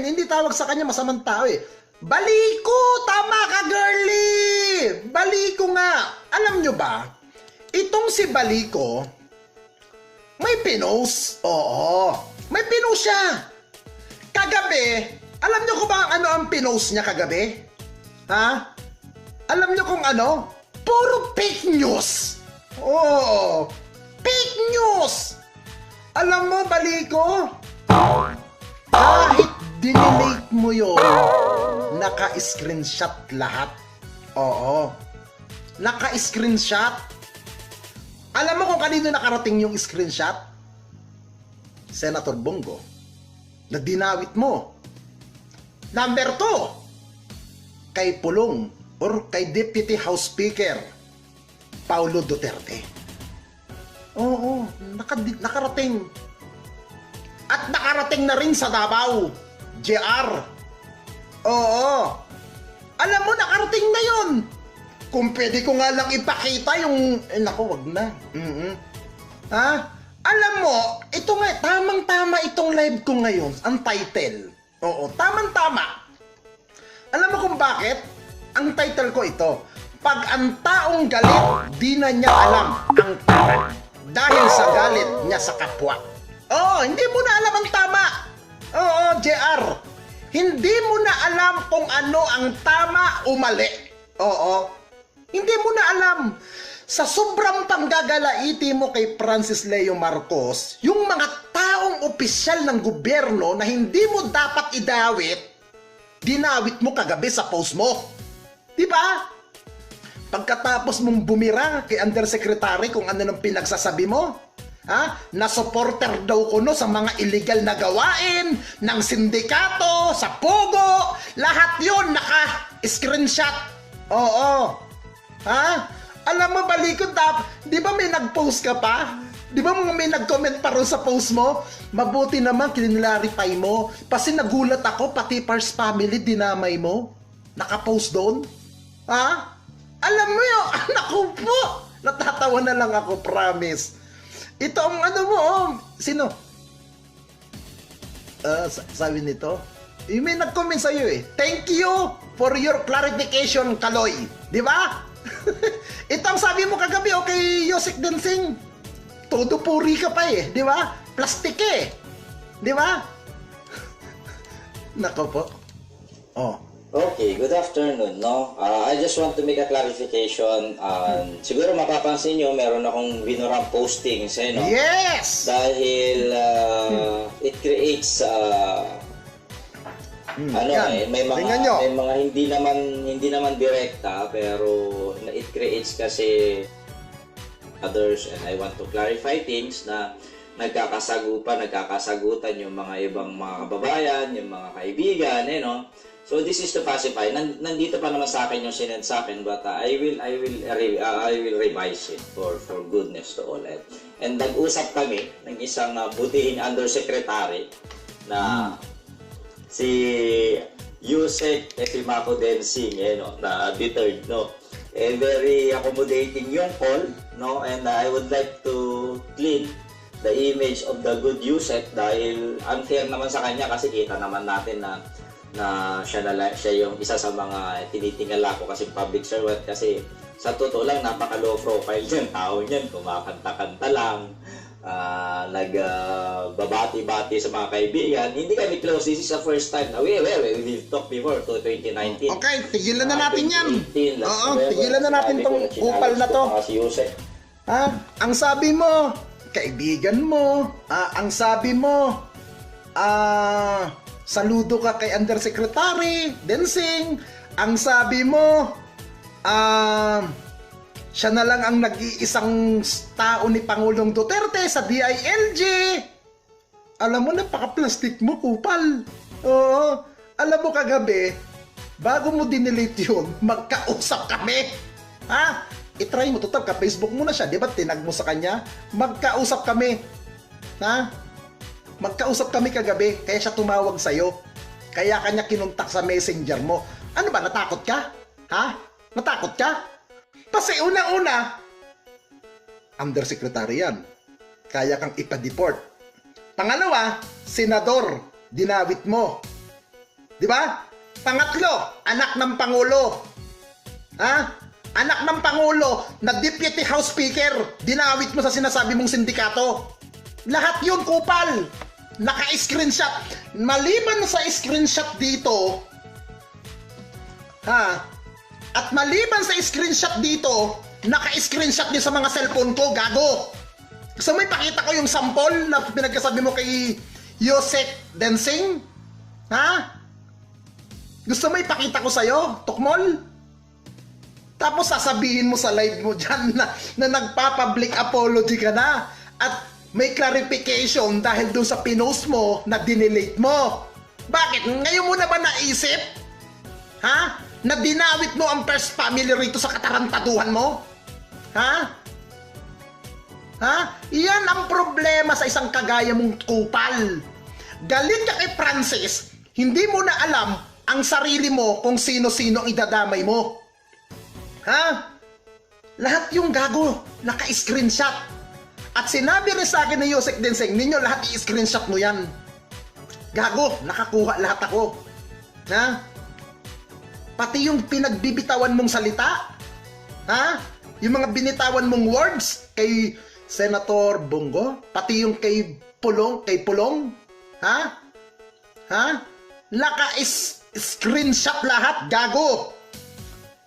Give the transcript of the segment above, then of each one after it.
hindi tawag sa kanya masamang tao eh. Baliko! Tama ka, girly! Baliko nga! Alam nyo ba, itong si Baliko, may pinost. Oo, may pinost siya. Kagabi, alam nyo ko ba ano ang pinost niya kagabi? Ha? Alam nyo kung ano? Puro fake news. Oo, fake news. Alam mo, Baliko, kahit dinelete mo yun, naka-screenshot lahat. Oo. Naka-screenshot. Alam mo kung kanino nakarating yung screenshot? Senator Bongo. Na dinawit mo. Number 2, kay Pulong or kay Deputy House Speaker Paulo Duterte. Oo, nakarating. At nakarating na rin sa Davao, JR. Oo. Alam mo, nakarating na yun. Kung pwede ko nga lang ipakita yung... naku, wag na. Ha? Alam mo, ito nga, tamang-tama itong live ko ngayon, ang title. Oo, tamang-tama. Alam mo kung bakit? Ang title ko ito, Pag ang taong galit, di na niya alam ang tama. Dahil sa galit niya sa kapwa. Oo, hindi mo na alam ang tama. Oo, JR. Hindi mo na alam kung ano ang tama o mali. Oo. Hindi mo na alam. Sa sobrang panggagalaiti mo kay Francis Leo Marcos, yung mga taong opisyal ng gobyerno na hindi mo dapat idawit, dinawit mo kagabi sa post mo. Diba? Pagkatapos mong bumira kay Undersecretary kung ano nang pinagsasabi mo, ha? Na supporter daw ko no sa mga illegal na gawain ng sindikato, sa Pogo, lahat yun naka-screenshot. Oo. Ha? Alam mo, Balikod, di ba may nag-post ka pa? Di ba may nag-comment pa rin sa post mo? Mabuti naman, kinlarify mo. Kasi nagulat ako, pati Pars family, dinamay mo. Naka-post doon. Ha? Alam mo yun, anak ko po. Natatawa na lang ako, promise. Ito ang ano mo, sino? Sabi nito, may nag-comment sa'yo eh. Thank you for your clarification, Kaloy. Di ba? Ito ang sabi mo kagabi, okay, Yosek Densing. Todo puri ka pa eh, di ba? Plastic eh. Di ba? Nako po. Oh. Okay, good afternoon, no? I just want to make a clarification. Siguro mapapansin nyo, meron akong binurang postings, eh, no? Yes! Dahil it creates, may mga hindi naman direkta, pero it creates kasi others, and I want to clarify things na nagkakasagutan yung mga ibang mga kababayan, yung mga kaibigan, eh, no? So this is to pacify. Nandito pa naman sa akin yung sinend sa akin, but I will revise it for goodness to all. And nag-usap kami ng isang butihing undersecretary na si Yusek Epimaco Densing, no, na deterred, no. Very accommodating yung call, no, and I would like to clean the image of the good Yusek dahil unfair naman sa kanya kasi kita naman natin na siya yung isa sa mga tinitingala ko kasi public servant kasi sa totoo lang napaka-low profile niyan, tao niyan, kumakanta-kanta lang, nagbabati-bati sa mga kaibigan. Hindi kami close, this is the first time na we talked before to 2019. Okay, tigilan na natin yan. Oo, tigilan na natin tong upal na to. Ha? Ang sabi mo, kaibigan mo, ang sabi mo, saludo ka kay Undersecretary Densing. Ang sabi mo, siya na lang ang nag-iisang tao ni Pangulong Duterte sa DILG. Alam mo, napaka-plastic mo, kupal. Oo. Alam mo, kagabi, bago mo dinelete yun, magkausap kami. Ha? I-try mo, tutab ka, Facebook mo na siya. Di ba, tinag mo sa kanya? Magkausap kami. Ha? Magkausap kami kagabi, kaya siya tumawag sa'yo. Kaya kanya kinuntak sa messenger mo. Ano ba, natakot ka? Ha? Natakot ka? Kasi una-una, undersecretary yan. Kaya kang ipa-deport. Pangalawa, senador, dinawit mo. Di ba? Pangatlo, anak ng Pangulo. Ha? Anak ng Pangulo na Deputy House Speaker, dinawit mo sa sinasabi mong sindikato. Lahat yun, kupal. Naka-screenshot. Maliban sa screenshot dito, ha? At maliban sa screenshot dito, naka-screenshot din sa mga cellphone ko, gago. So may pakita ko yung sample na pinagkasabi mo kay Yosek Densing? Ha? Gusto mo ipakita ko sa'yo, Tukmol? Tapos sasabihin mo sa live mo dyan na nagpa-public apology ka na at may clarification dahil doon sa pinost mo na dinelete mo. Bakit? Ngayon mo na ba naisip? Ha? Na dinawit mo ang first family rito sa katarantaduhan mo? Ha? Ha? Iyan ang problema sa isang kagaya mong kupal. Galit ka kay Francis, hindi mo na alam ang sarili mo kung sino-sino ang idadamay mo. Ha? Lahat yung gago, naka-screenshot. At sinabi rin sa akin ni Yosek Denseng, ninyo lahat i-screenshot mo yan. Gago, nakakuha lahat ako. Ha? Pati yung pinagbibitawan mong salita, ha? Yung mga binitawan mong words kay Senator Bongo, pati yung kay Pulong, ha? Ha? Naka-screenshot lahat, gago.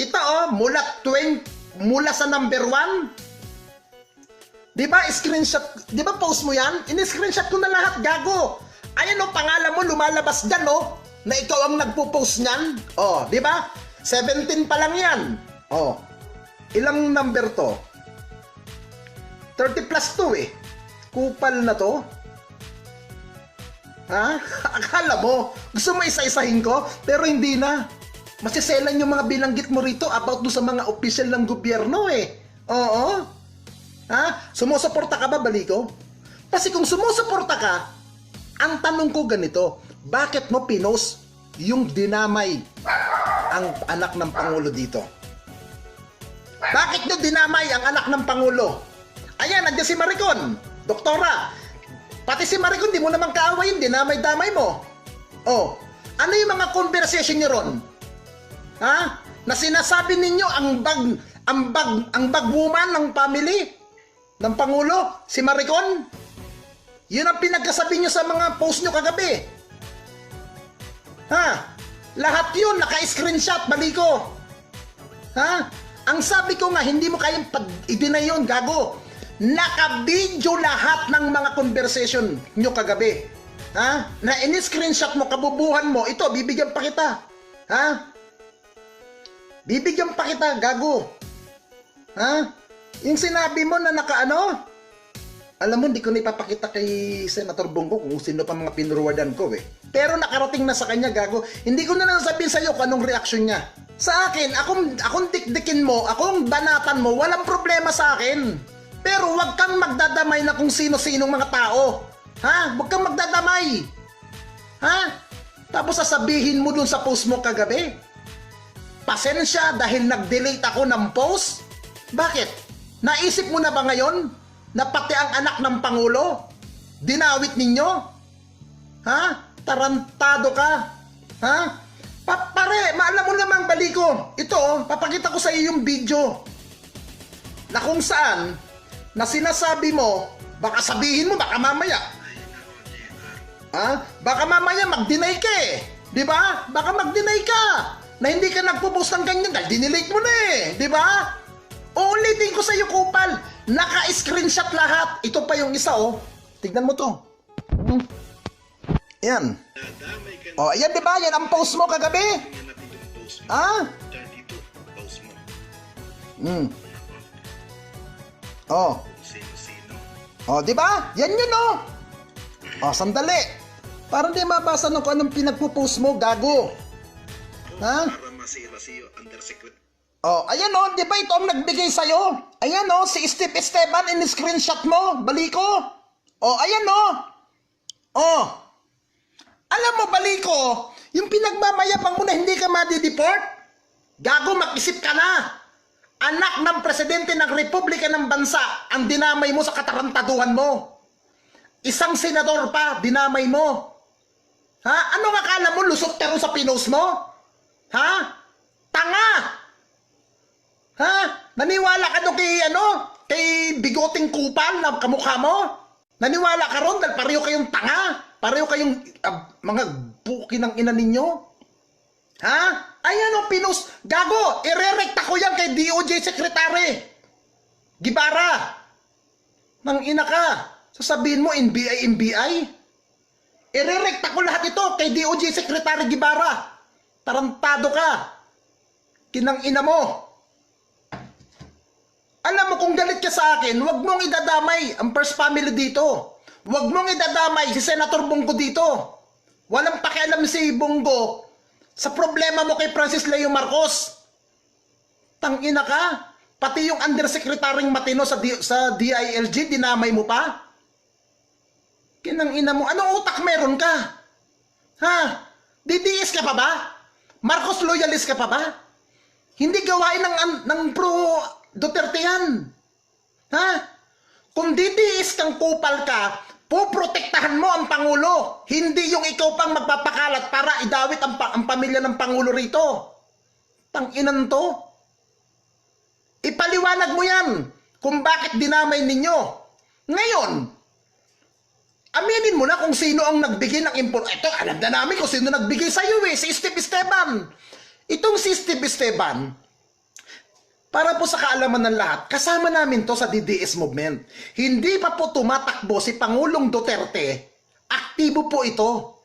Ito mula sa number 1. 'Di ba screenshot, 'di ba post mo 'yan? Ini-screenshot ko na lahat, gago. Ayan pangalan mo lumalabas diyan na ikaw ang nagpo-post niyan. 'di ba? 17 pa lang 'yan. Ilang number to? 30 plus 2 Kupal na to. Ha? Akala mo, gusto mo isa-isahin ko, pero hindi na. Masiselan yung mga bilanggit mo rito about do sa mga opisyal ng gobyerno Oo. Ha? Sumusuporta ka ba, Baliko? Kasi kung sumusuporta ka, ang tanong ko ganito, bakit mo pinost yung dinamay ang anak ng Pangulo dito? Bakit nyo dinamay ang anak ng Pangulo? Ayan, nandiyan si Maricon, doktora. Pati si Maricon, di mo naman kaawayin, dinamay-damay mo. Ano yung mga conversation nyo ron? Ha? Na sinasabi ninyo ang bag woman ng family ng Pangulo, si Maricon? Yun ang pinagkasabi nyo sa mga post nyo kagabi. Ha? Lahat yun, naka-screenshot, Baliko. Ha? Ang sabi ko nga, hindi mo kayang i-deny yun, gago. Naka-video lahat ng mga conversation nyo kagabi. Ha? Na in-screenshot mo, kabubuhan mo, ito, bibigyan pa kita. Ha? Bibigyan pa kita, gago. Ha? Yung sinabi mo na nakaano? Alam mo, hindi ko na ipapakita kay Senator Bongo kung sino pa mga pinurwadan ko Pero nakarating na sa kanya, gago. Hindi ko na nasabihin sa'yo kung anong reaksyon niya. Sa akin, akong dikdikin mo, akong banatan mo, walang problema sa akin. Pero wag kang magdadamay na kung sino-sinong mga tao. Ha? Wag kang magdadamay. Ha? Tapos sasabihin mo dun sa post mo kagabi, pasensya dahil nag-delete ako ng post? Bakit? Naisip mo na ba ngayon na pati ang anak ng Pangulo dinawit ninyo? Ha? Tarantado ka? Ha? Pare, maalam mo namang Baliko. Ito, papakita ko sa iyo yung video na kung saan na sinasabi mo, baka sabihin mo, baka mamaya. Ha? Baka mamaya mag-deny ka Di ba? Baka mag-deny ka na hindi ka nagpo-post ng ganyan dahil dinelete mo na Di ba? Uulitin ko sa iyo, kupal. Naka-screenshot lahat. Ito pa yung isa, Tignan mo to. Yan. Ayan, di ba? Yan ang post mo kagabi. Ha? Di ba? Yan yun, sandali. Parang di mabasa nung kung anong pinagpo-post mo, gago. Ha? Para masira-siyo, undersecret. Ayan di ba ito ang nagbigay sa'yo? Ayan si Steve Esteban, in-screenshot mo, Baliko. Ayan Alam mo, Baliko, yung pinagmamayabang mo na hindi ka madi-deport, gago, mag-isip ka na. Anak ng presidente ng Republika ng Bansa ang dinamay mo sa katarantaduhan mo. Isang senador pa, dinamay mo. Ha? Ano ang akala mo? Lusot ka rin sa pinost mo? Ha? Tanga! Ha? Naniwala ka doon kay Kay bigoting kupal na kamukha mo? Naniwala ka ron dahil pareho kayong tanga? Pareho kayong mga buki ng ina ninyo? Ha? Ayan o, pinost. Gago! Irerekta ko yan kay DOJ Secretary Gibara. Nang ina ka. Sasabihin mo, NBI? Irerekta ko lahat ito kay DOJ Secretary Gibara. Tarantado ka. Kinang ina mo. Alam mo, kung galit ka sa akin, huwag mong idadamay ang first family dito. Huwag mong idadamay si Senator Bongo dito. Walang pakialam si Bongo sa problema mo kay Francis Leo Marcos. Tangina ka. Pati yung undersecretary Matino sa DILG, dinamay mo pa? Kinang ina mo. Anong utak meron ka? Ha? DDS ka pa ba? Marcos loyalist ka pa ba? Hindi gawain ng pro Duterte yan. Ha? Kung DDS kang kupal ka, poprotektahan mo ang Pangulo. Hindi yung ikaw pang magpapakalat para idawit ang pamilya ng Pangulo rito. Tanginan to. Ipaliwanag mo yan kung bakit dinamay ninyo. Ngayon, aminin mo na kung sino ang nagbigay ng import. Ito, alam na namin kung sino nagbigay sa iyo si Steve Esteban. Itong si Steve Esteban, para po sa kaalaman ng lahat, kasama namin to sa DDS movement. Hindi pa po tumatakbo si Pangulong Duterte. Aktibo po ito.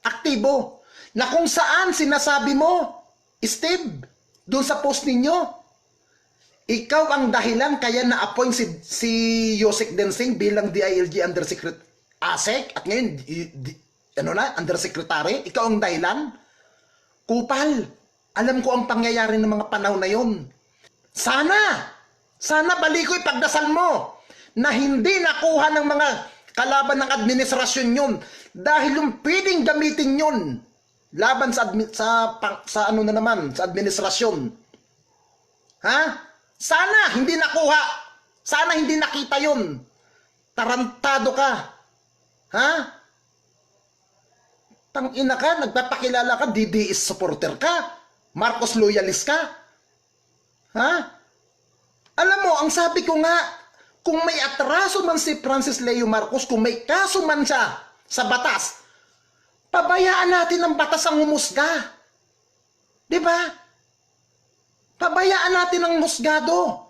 Aktibo. Na kung saan sinasabi mo, Steve, doon sa post ninyo, ikaw ang dahilan kaya na-appoint si Yosek Densing bilang DILG Undersecretary ASEC at ngayon, Undersecretary. Ikaw ang dahilan. Kupal. Alam ko ang pangyayari ng mga panahon na yon. Sana balikoy pagdasal mo na hindi nakuha ng mga kalaban ng administrasyon yun dahil yung pwedeng gamitin yun laban sa administrasyon. Ha? Sana hindi nakuha. Sana hindi nakita yun. Tarantado ka. Ha? Tangina ka, nagpapakilala ka, DDS supporter ka, Marcos loyalist ka. Ha? Alam mo, ang sabi ko nga, kung may atraso man si Francis Leo Marcos, kung may kaso man siya sa batas, pabayaan natin ang batas ang humusga. Diba? Pabayaan natin ang husgado.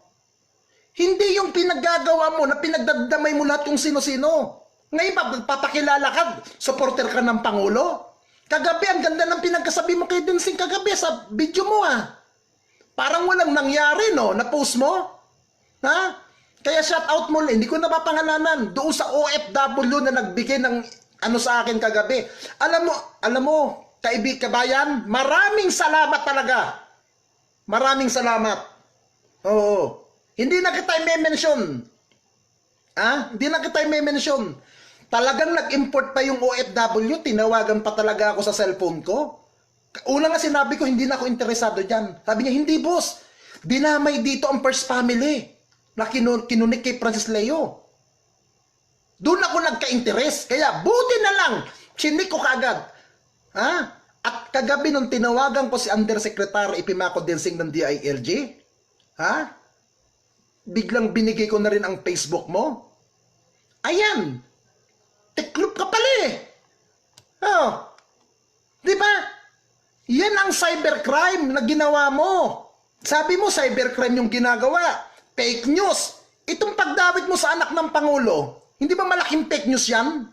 Hindi yung pinaggagawa mo na pinagdadamay mo lahat kung sino-sino. Ngayon, papakilala ka, supporter ka ng Pangulo. Kagabi, ang ganda ng pinagkasabi mo kay Densing kagabi sa video mo Parang walang nangyari, no? Na-post mo? Ha? Kaya shout out mo, hindi ko napapangalanan. Doon sa OFW na nagbigay ng sa akin kagabi. Alam mo, kabayan, maraming salamat talaga. Maraming salamat. Oo. Hindi na kita i-mention. Hindi na kita i-mention. Talagang nag-import pa yung OFW, tinawagan pa talaga ako sa cellphone ko. Una nga sinabi ko, hindi na ako interesado dyan. Sabi niya, hindi boss. Dinamay dito ang first family na kinunik kay Francis Leo. Doon ako nagka-interest. Kaya buti na lang, chinik ko kaagad. At kagabi nung tinawagan ko si Undersecretary Ipimako Densing ng DILG, biglang binigay ko na rin ang Facebook mo. Ayan. Tiklop ka pala Di ba? Yan ang cybercrime na ginawa mo. Sabi mo, cybercrime yung ginagawa. Fake news. Itong pagdawit mo sa anak ng Pangulo, hindi ba malaking fake news yan?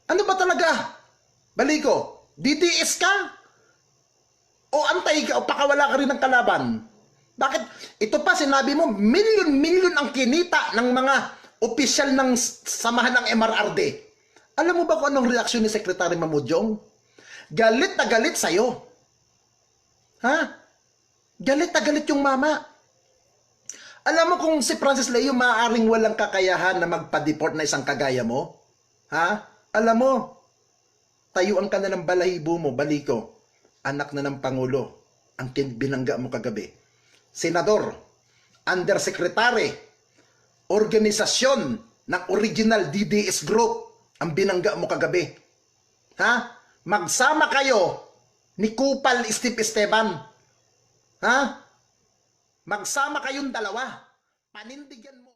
Ano ba talaga? Baliko, DDS ka? O antay ka? O pakawala ka rin ng kalaban? Bakit? Ito pa, sinabi mo, milyon-milyon ang kinita ng mga opisyal ng samahan ng MRRD. Alam mo ba kung anong reaksyon ni Secretary Mamudjong? Galit na galit sa'yo. Galit na galit yung mama. Alam mo kung si Francis Leo maaaring walang kakayahan na magpa-deport na isang kagaya mo? Alam mo, tayuan ka na ng balahibo mo, Baliko. Anak na ng Pangulo. Ang binangga mo kagabi. Senador, Undersecretary, organisasyon ng original DDS group ang binangga mo kagabi. Ha? Magsama kayo ni Kupal Steve Esteban. Ha? Magsama kayong dalawa. Panindigan mo.